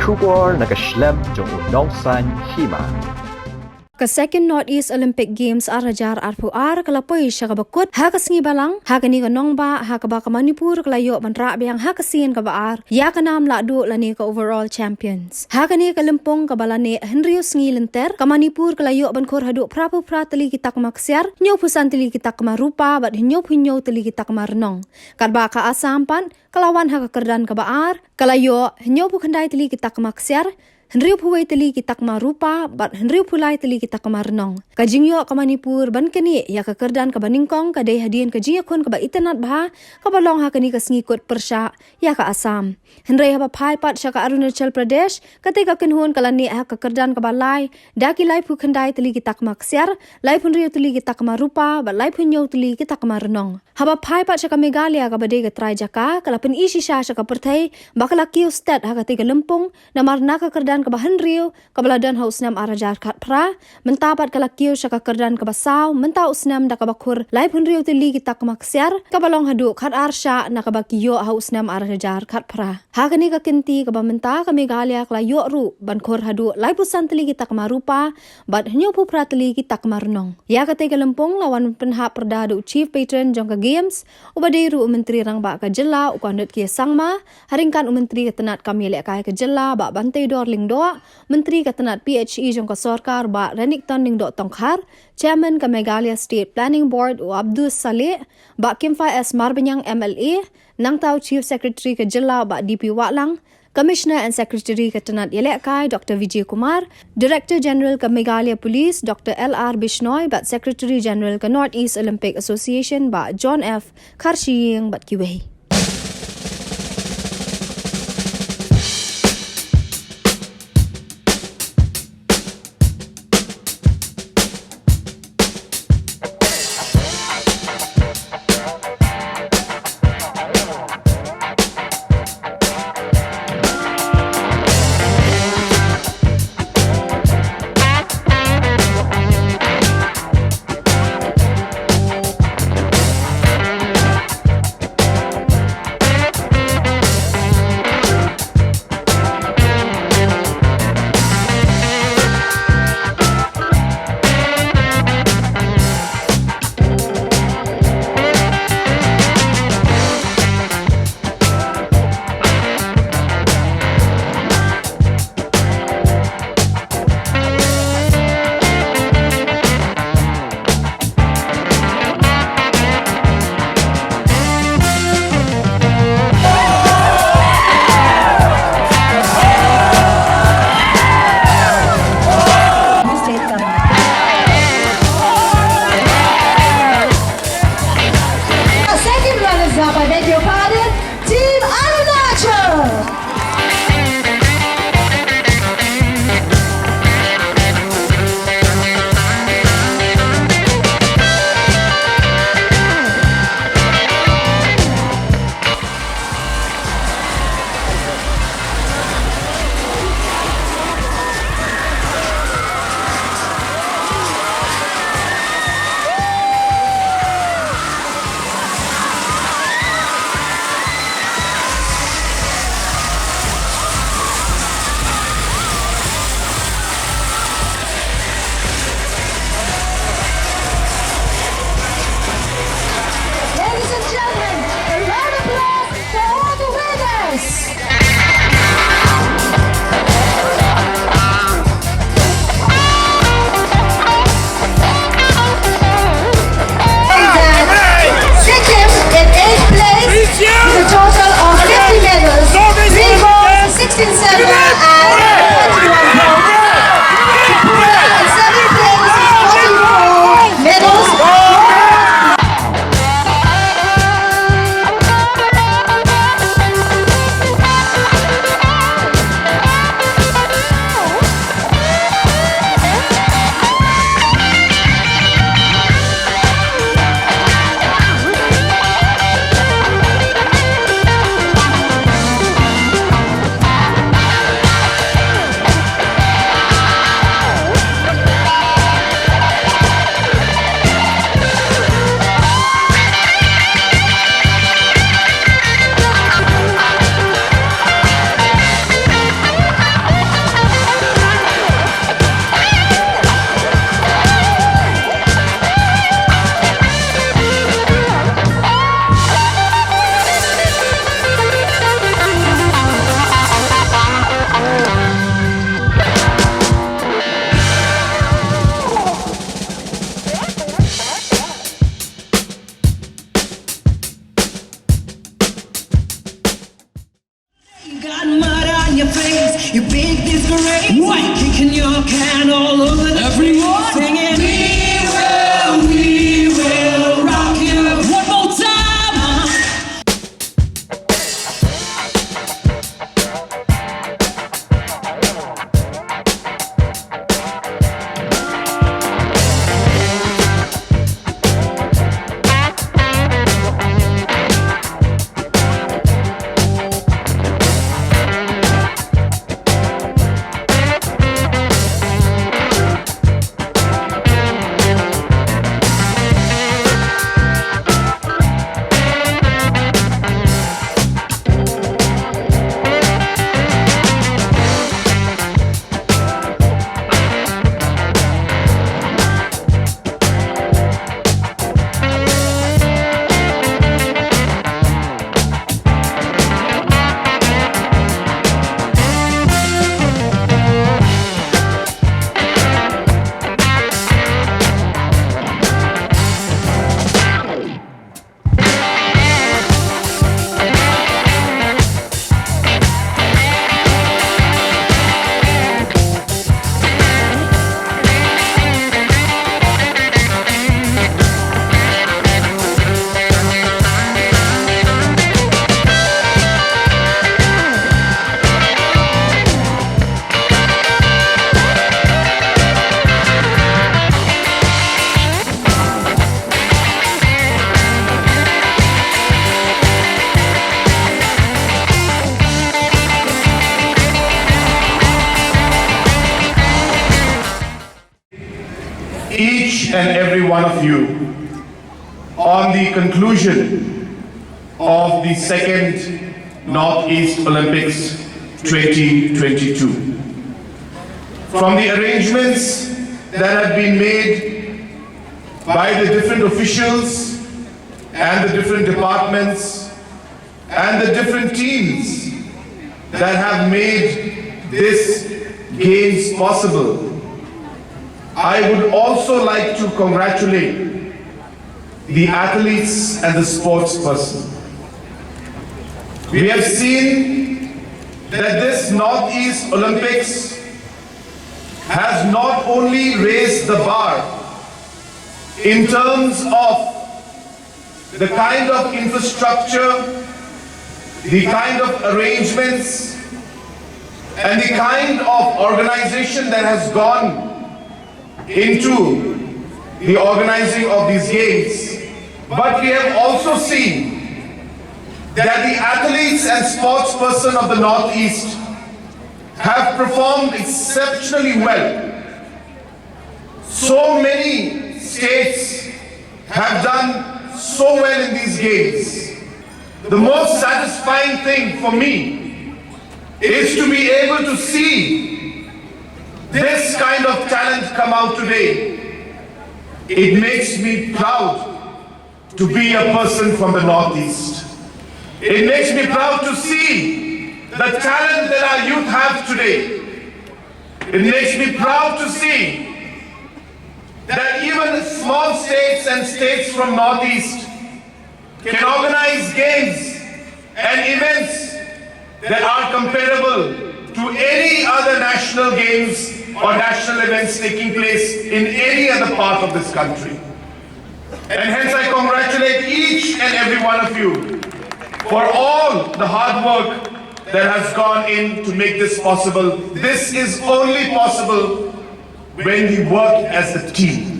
Shubor nakaslem jong unongsan Hima. Ka second Northeast Olympic Games arajar RPR kalapoy siya kabakot hakas ngi balang hakani ka nongba hakaba ka Manipur kalayo manra biang hakasin ka baar ya ka nam Lahduh lani ka overall champions hakani ka lempong ka balane Henrius ngi lenter ka Manipur kalayo ban khor hadu prapu pratali kitak maksiar nyo pusan tili kitak marupa bat hinyo tili kitak marnong kadba ka asampan kalawan hakakerdan ka baar kalayo hinyo khandai tili kitak maksiar Henriu puway tali kitak marupa, bat henriu pulay tali kitak marnong. Kajingyo ka Manipur ban kani ya kakerdan ka baningkong kaday hadian kajingyo kun ka ba itanat bah kabalong ha kani ka sngikot persya ya ka Assam. Henry ha papai pat siya ka Arunachal Pradesh katay ka kinhun kalani ha kakerdan ka balay daki lay pukhanday tali kitak maksiar lay henriu tali kitak marupa bat lay punyo tali kitak marnong. Ha papai pat siya ka Meghalaya ka baday ka try jaka kalapin isi siya ka pertay bakalakio stat ha katay ka lempong na marna kakerdan ka bahan riu kabaladan haus nam arajar kat pra mentapat kalakio siya kakerdan ka basaw menta usnam da kabakur lai pun riu tili kita kemaksiar kabalong hadu kat arsya na kabakio haus nam arajar kat pra hakani ka kinti kabamenta ka Meghalaya klayo ru bankor hadu lai pusan tili kita kemarupa bat henyo pu pra tili kita kemarnong ya katay kalempong lawan penha perdadu chief patron jong ka games ubadai ru menteri rang ba ka jela ukandut kia sangma haringkan menteri ketenat kami lek kai ka jela ba bantai dorling doa menteri ketenat PHE jong ka sarkar ba ranik tanding do tongkhar chairman ka Meghalaya State Planning Board u Abdul Saleh ba Kimfa S Marbanyang MLA nang tau chief secretary ka jela ba DP Watlang Commissioner and Secretary Ketenat Yelekai Dr. Vijay Kumar, Director General ka Meghalaya Police Dr. LR Bishnoi bat Secretary General ka Northeast Olympic Association ba John F. Karshiying bat kiwei. great. White kicking your can all over the everyone singing. We will rock you. One more time. Each and every one of you on the conclusion of the second Northeast Olympics 2022. From the arrangements that have been made by the different officials and the different departments and the different teams that have made this games possible, I would also like to congratulate the athletes and the sports person. We have seen that this Northeast Olympics has not only raised the bar in terms of the kind of infrastructure, the kind of arrangements, and the kind of organization that has gone into the organizing of these games, but we have also seen that the athletes and sports person of the Northeast have performed exceptionally well. So many states have done so well in these games. The most satisfying thing for me is to be able to see this kind of talent come out today. It makes me proud to be a person from the Northeast. It makes me proud to see the talent that our youth have today. It makes me proud to see that even small states and states from Northeast can organize games and events that are comparable to any other national games or national events taking place in any other part of this country. And hence I congratulate each and every one of you for all the hard work that has gone in to make this possible. This is only possible when we work as a team.